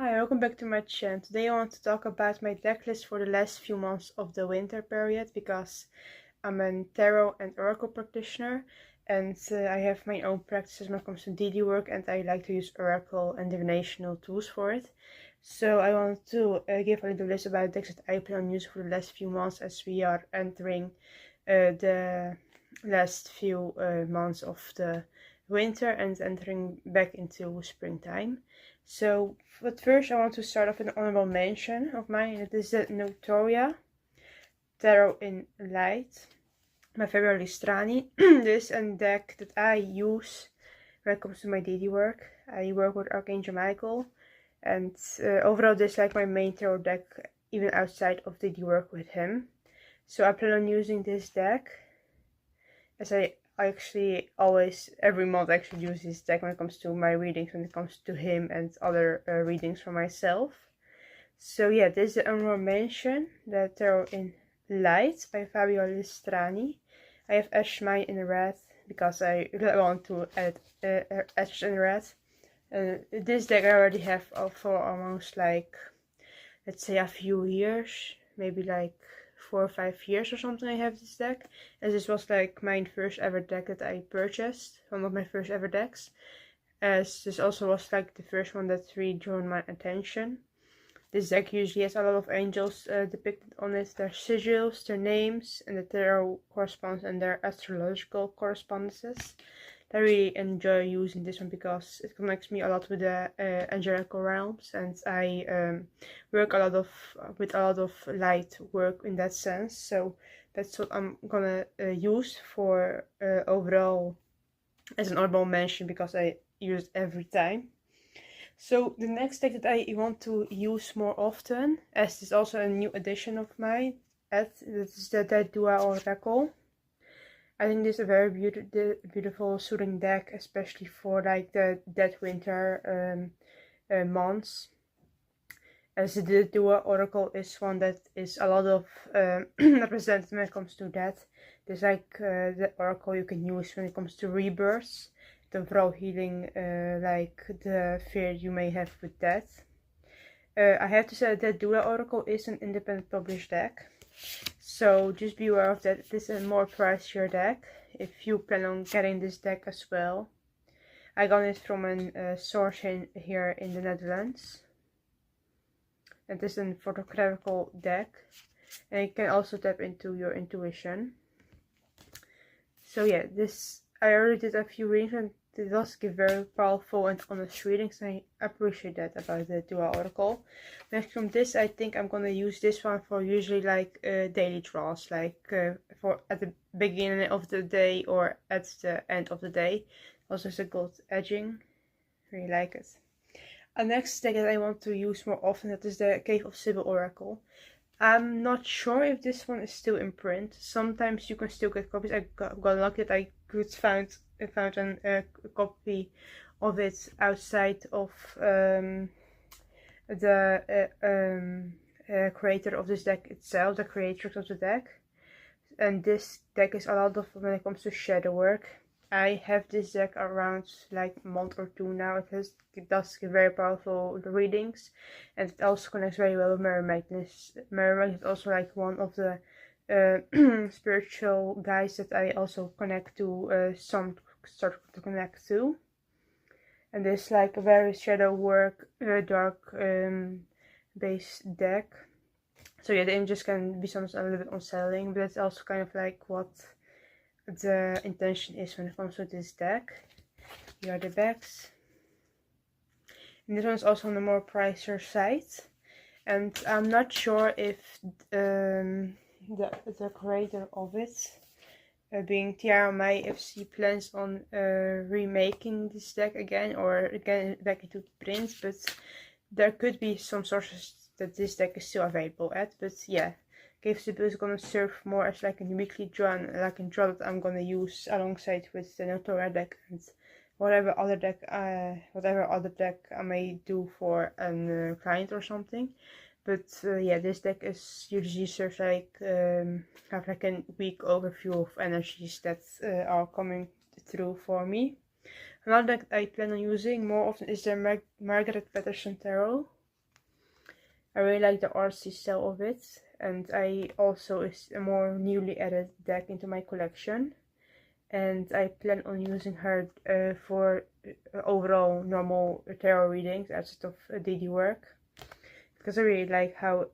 Hi, welcome back to my channel. Today I want to talk about my deck list for the last few months of the winter period because I'm a tarot and oracle practitioner and I have my own practices when it comes to DD work and I like to use oracle and divinational tools for it. So I want to give a little list about decks that I plan on using for the last few months as we are entering the last few months of the winter and entering back into springtime. So, but first I want to start off with an honorable mention of mine. It is the Notoria Tarot in Light by Fabio Listrani. This is a deck that I use when it comes to my daily work. I work with Archangel Michael, and overall this is like my main tarot deck, even outside of daily work with him. So I plan on using this deck, as I actually always, every month actually use this deck when it comes to my readings, when it comes to him and other readings for myself. So yeah, this is the honorable mention, the Tarot in Light by Fabio Listrani. I have etched mine in red because I want to add etched in red. This deck I already have for almost like, let's say a few years, maybe like 4 or 5 years or something. I have this deck, as this was like my first ever deck that I purchased, one of my first ever decks, as this also was like the first one that really drew my attention. This deck usually has a lot of angels depicted on it, their sigils, their names, and the tarot corresponds and their astrological correspondences. I really enjoy using this one because it connects me a lot with the angelical realms, and I work with a lot of light work in that sense. So that's what I'm gonna use for overall as an honorable mention because I use it every time. So the next deck that I want to use more often, as this is also a new edition of mine, this is the Doula Oracle. I think this is a very beautiful soothing deck, especially for like the dead winter months. As the Doula Oracle is one that is a lot of represented when it comes to that. There's like the Oracle you can use when it comes to rebirths, the overall healing, like the fear you may have with death. I have to say that Doula Oracle is an independent published deck. So just be aware of that. This is a more pricier deck if you plan on getting this deck as well. I got it from a source here in the Netherlands. It is a photographical deck, and you can also tap into your intuition. So yeah, this I already did a few readings and it does give very powerful and honest readings. I appreciate that about the Doula Oracle. Next from this, I think I'm gonna use this one for usually like daily draws, like for at the beginning of the day or at the end of the day. Also it's a gold edging, really like it. A next deck that I want to use more often, that is the Cave of Cybil Oracle. I'm not sure if this one is still in print. Sometimes you can still get copies. I got lucky that I could found a copy of it outside of the creator of this deck itself, the creatrix of the deck. And this deck is a lot of when it comes to shadow work. I have this deck around like a month or two now. It does give very powerful readings, and it also connects very well with Mary Magnus. Mary Magnus is also like one of the spiritual guys that I also connect to, some start to connect to. And this like a very shadow work, dark based deck. So yeah, the images can be sometimes a little bit unsettling, but it's also kind of like what the intention is when it comes to this deck. Here are the backs. And this one is also on the more pricier side. And I'm not sure if the creator of it, being Tiera my FC, plans on remaking this deck again or again back into print, but there could be some sources that this deck is still available at. But yeah, Cave Cybil is gonna serve more as like a weekly draw, like a draw that I'm gonna use alongside with the Notoria deck and whatever other deck I may do for a client or something. But yeah, this deck is usually serves like have like a week overview of energies that are coming through for me. Another deck I plan on using more often is the Margarete Petersen Tarot. I really like the artsy style of it, and I also is a more newly added deck into my collection, and I plan on using her for overall normal tarot readings outside of daily work, because I really like how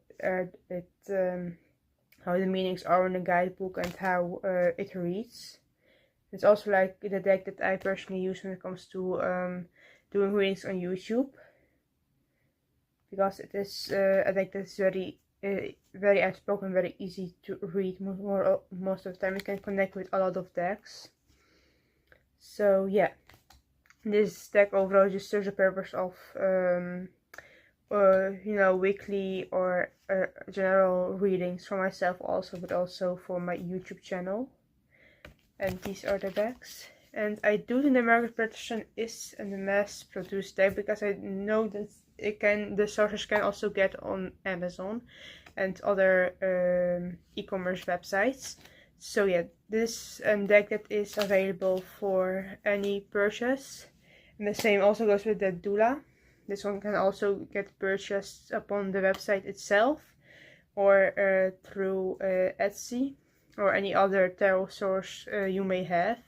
how the meanings are in the guidebook and how it reads. It's also like the deck that I personally use when it comes to doing readings on YouTube, because it is a deck that's very outspoken, very easy to read. Most of the time, you can connect with a lot of decks. So yeah, this deck overall just serves the purpose of weekly or general readings for myself also, but also for my YouTube channel. And these are the decks. And I do think the Margarete Petersen is a mass-produced deck, because I know that the sources can also get on Amazon and other e-commerce websites. So yeah, this deck that is available for any purchase. And the same also goes with the Doula. This one can also get purchased upon the website itself, or through Etsy, or any other tarot source you may have.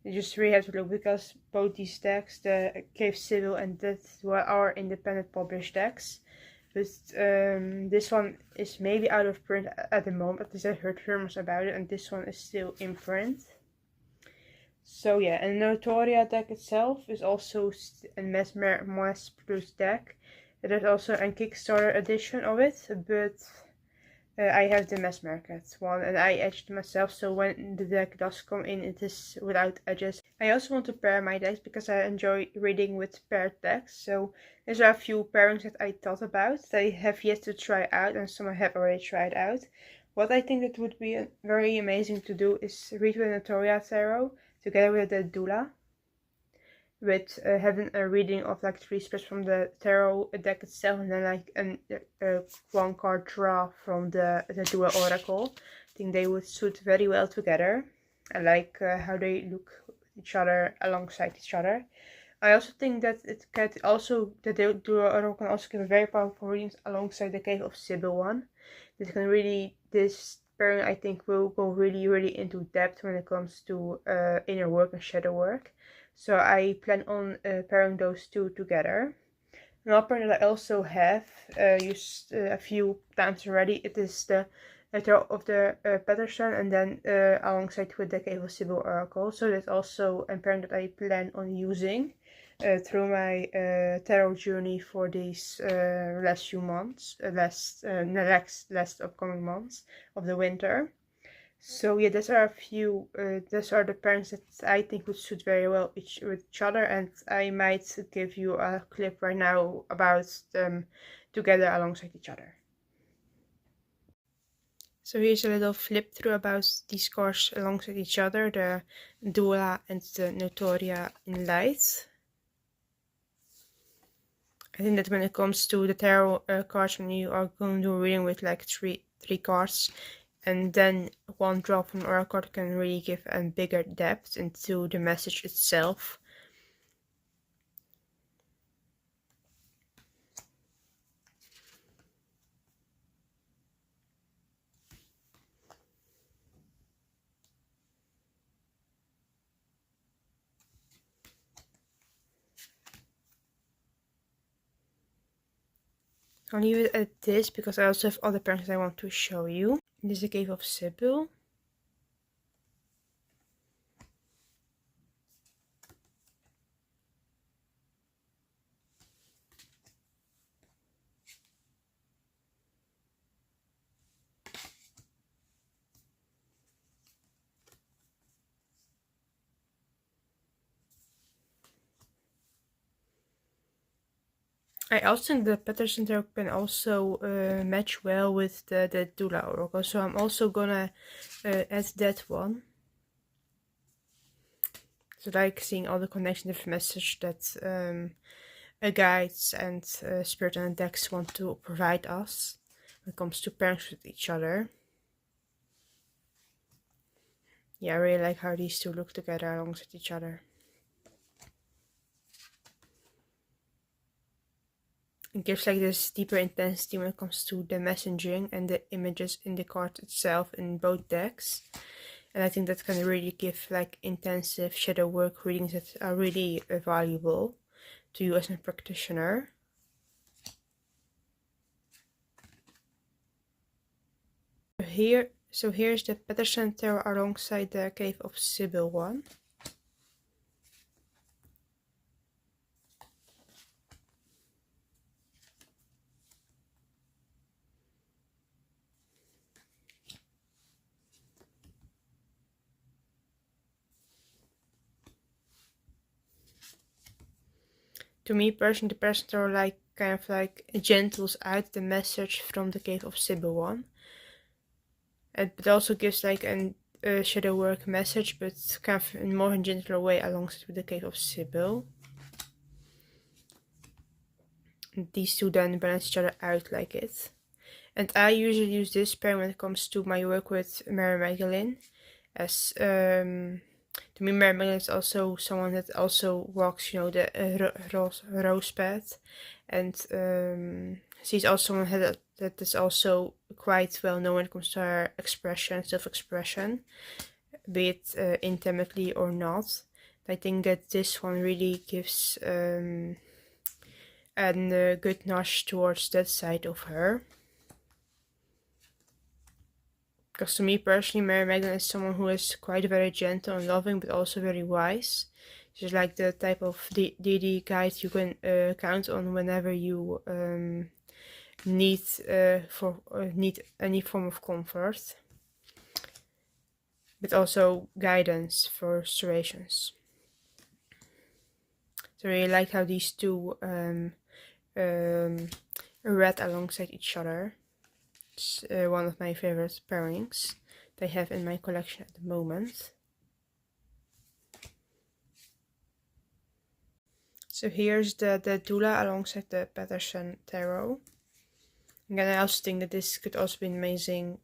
You just really have to look, because both these decks, the Cave Cybil and that, are independent published decks. But this one is maybe out of print at the moment, at least I heard rumors about it, and this one is still in print. So yeah, and the Notoria deck itself is also a mass-produced deck. There's also a Kickstarter edition of it, but I have the mass market one, and I edged myself, so when the deck does come in, it is without edges. I also want to pair my decks, because I enjoy reading with paired decks, so there are a few pairings that I thought about that I have yet to try out, and some I have already tried out. What I think that would be very amazing to do is read with Notoria Tarot together with the Doula, with having a reading of like 3 spreads from the tarot deck itself, and then like one card draw from the Doula Oracle. I think they would suit very well together. I like how they look each other alongside each other. I also think that it can also, the Doula Oracle can also give very powerful readings alongside the Cave of Cybil one. This pairing I think will go really into depth when it comes to inner work and shadow work. So I plan on pairing those two together. Another pair that I also have used a few times already, it is the Tarot of the Petersen, and then alongside with the Cave of Cybil Oracle. So that's also a pairing that I plan on using through my tarot journey for these last few months, last upcoming months of the winter. So yeah, these are the pairings that I think would suit very well with each other, and I might give you a clip right now about them together alongside each other. So here's a little flip through about these cards alongside each other, the Doula and the Notoria in light. I think that when it comes to the tarot cards, when you are going to do a reading with like three cards, and then one draw from an oracle card can really give a bigger depth into the message itself. I'll leave it at this, because I also have other pairings I want to show you. This is the Cave of Cybil. I also think the Petersen tarot can also match well with the Doula Oracle, so I'm also gonna add that one. So like seeing all the connections, message that guides and spirit and decks want to provide us when it comes to pairings with each other. Yeah, I really like how these two look together alongside each other. It gives like this deeper intensity when it comes to the messaging and the images in the card itself in both decks. And I think that can really give like intensive shadow work readings that are really valuable to you as a practitioner. Here's the Petersen Tiera alongside the Cave of Cybil one. To me personally, the Petersen Tiera like kind of like gentles out the message from the Cave of Cybil one. But also gives like a shadow work message, but kind of in more gentler way alongside with the Cave of Cybil. These two then balance each other out like it. And I usually use this pair when it comes to my work with Mary Magdalene, as to me Mary Magdalene is also someone that also walks, you know, the rose path, and she's also someone that is also quite well known when it comes to her expression, self-expression, be it intimately or not. I think that this one really gives a good nudge towards that side of her. Because to me personally, Mary Magdalene is someone who is quite very gentle and loving, but also very wise. She's like the type of deity guide you can count on whenever you need any form of comfort, but also guidance for situations. So I really like how these two read alongside each other. It's one of my favorite pairings that I have in my collection at the moment. So here's the Doula alongside the Petersen Tarot. Again, I also think that this could also be an amazing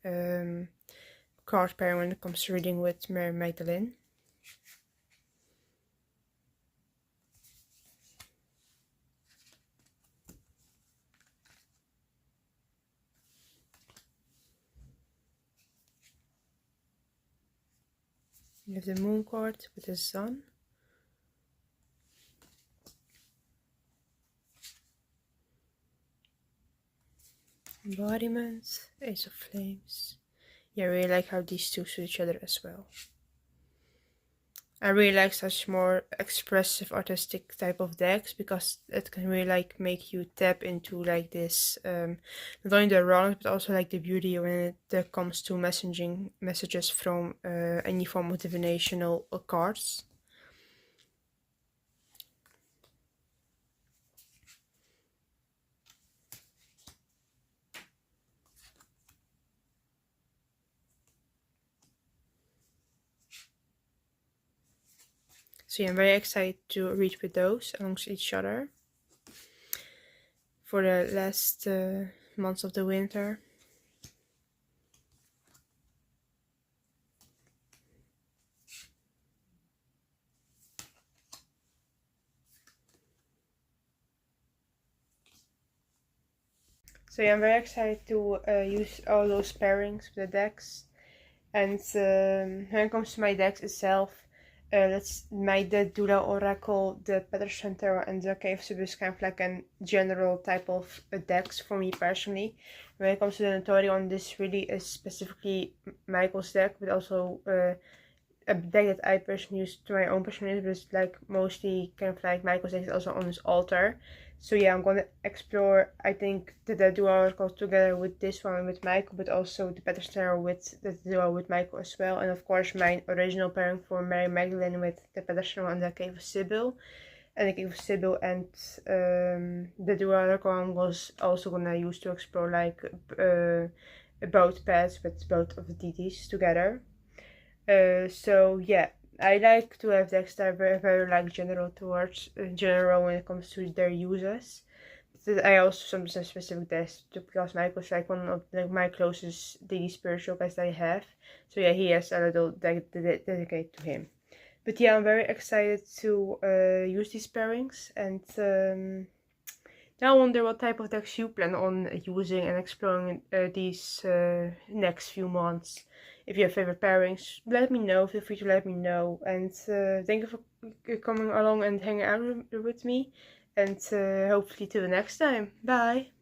card pairing when it comes to reading with Mary Magdalene. You have the Moon card with the Sun. Embodiment, Ace of Flames. Yeah, I really like how these two suit each other as well. I really like such more expressive artistic type of decks because it can really like make you tap into like this not only the rawness but also like the beauty when it comes to messages from any form of divinational cards. So yeah, I'm very excited to read with those amongst each other for the last months of the winter. So yeah, I'm very excited to use all those pairings with the decks. And when it comes to my decks itself, that's the Doula Oracle, the Petersen Tarot, and the Cave of Cybil is kind of like a general type of decks for me personally. When it comes to the Notoria one, this really is specifically Michael's deck, but also a deck that I personally use to my own personal use, but it's like mostly kind of like Michael's deck is also on his altar. So yeah, I'm gonna explore, I think, the Doula Oracle together with this one with Michael, but also the Petersen Tarot with the Doula with Michael as well. And of course my original pairing for Mary Magdalene with the Petersen one and the Cave of Cybil. And the Cave of Cybil and the Doula Oracle one was also gonna use to explore like both paths with both of the deities together. So yeah, I like to have decks that are very like general towards general when it comes to their uses. But I also sometimes have specific decks because Michael's like one of my closest daily spiritual guys that I have. So yeah, he has a little deck dedicated to him. But yeah, I'm very excited to use these pairings and Now I wonder what type of decks you plan on using and exploring these next few months. If you have favorite pairings, let me know. Feel free to let me know. And thank you for coming along and hanging out with me. And hopefully till the next time. Bye!